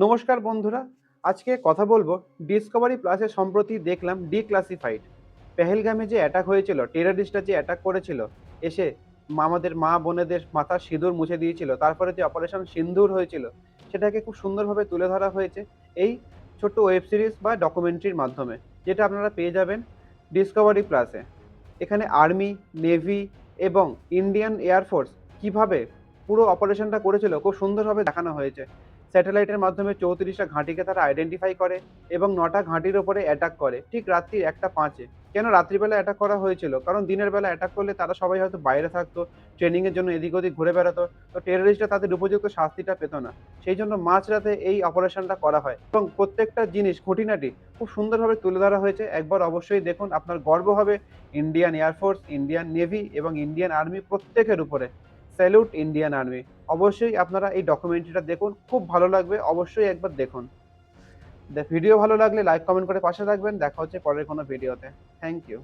নমস্কার বন্ধুরা, আজকে কথা বলবো ডিসকভারি প্লাসে সম্প্রতি দেখলাম ডিক্লাসিফাইড। পেহেলগামে যে অ্যাটাক হয়েছিল, টেররিস্টরা যে অ্যাটাক করেছিল, এসে আমাদের মা বোনেদের মাথার সিঁদুর মুছে দিয়েছিল, তারপরে যে অপারেশন সিন্দুর হয়েছিল, সেটাকে খুব সুন্দরভাবে তুলে ধরা হয়েছে এই ছোট্ট ওয়েব সিরিজ বা ডকুমেন্টারির মাধ্যমে, যেটা আপনারা পেয়ে যাবেন ডিসকভারি প্লাসে। এখানে আর্মি, নেভি এবং ইন্ডিয়ান এয়ারফোর্স কিভাবে পুরো অপারেশনটা করেছিল খুব সুন্দরভাবে দেখানো হয়েছে। স্যাটেলাইটের মাধ্যমে 34টা ঘাঁটিকে তারা আইডেন্টিফাই করে এবং 9টা ঘাঁটির ওপরে অ্যাটাক করে ঠিক রাত্রি 1টা 5-এ। কেন রাত্রিবেলা অ্যাটাক করা হয়েছিল? কারণ দিনের বেলা অ্যাটাক করলে তারা সবাই হয়তো বাইরে থাকতো, ট্রেনিংয়ের জন্য এদিক ওদিক ঘুরে বেড়াতো, তো টেররিস্টরা তাদের উপযুক্ত শাস্তিটা পেত না। সেই জন্য মাঝরাতে এই অপারেশনটা করা হয় এবং প্রত্যেকটা জিনিস খুঁটিনাটি খুব সুন্দরভাবে তুলে ধরা হয়েছে। একবার অবশ্যই দেখুন, আপনার গর্ব হবে ইন্ডিয়ান এয়ারফোর্স, ইন্ডিয়ান নেভি এবং ইন্ডিয়ান আর্মি প্রত্যেকের উপরে। Salute Indian army. অবশ্যই আপনারা এই ডকুমেন্টারিটা দেখুন, খুব ভালো লাগবে, অবশ্যই একবার দেখুন। ভিডিও ভালো লাগলে লাইক কমেন্ট করে পাশে থাকবেন। দেখা হচ্ছে পরের কোনো ভিডিওতে। Thank you.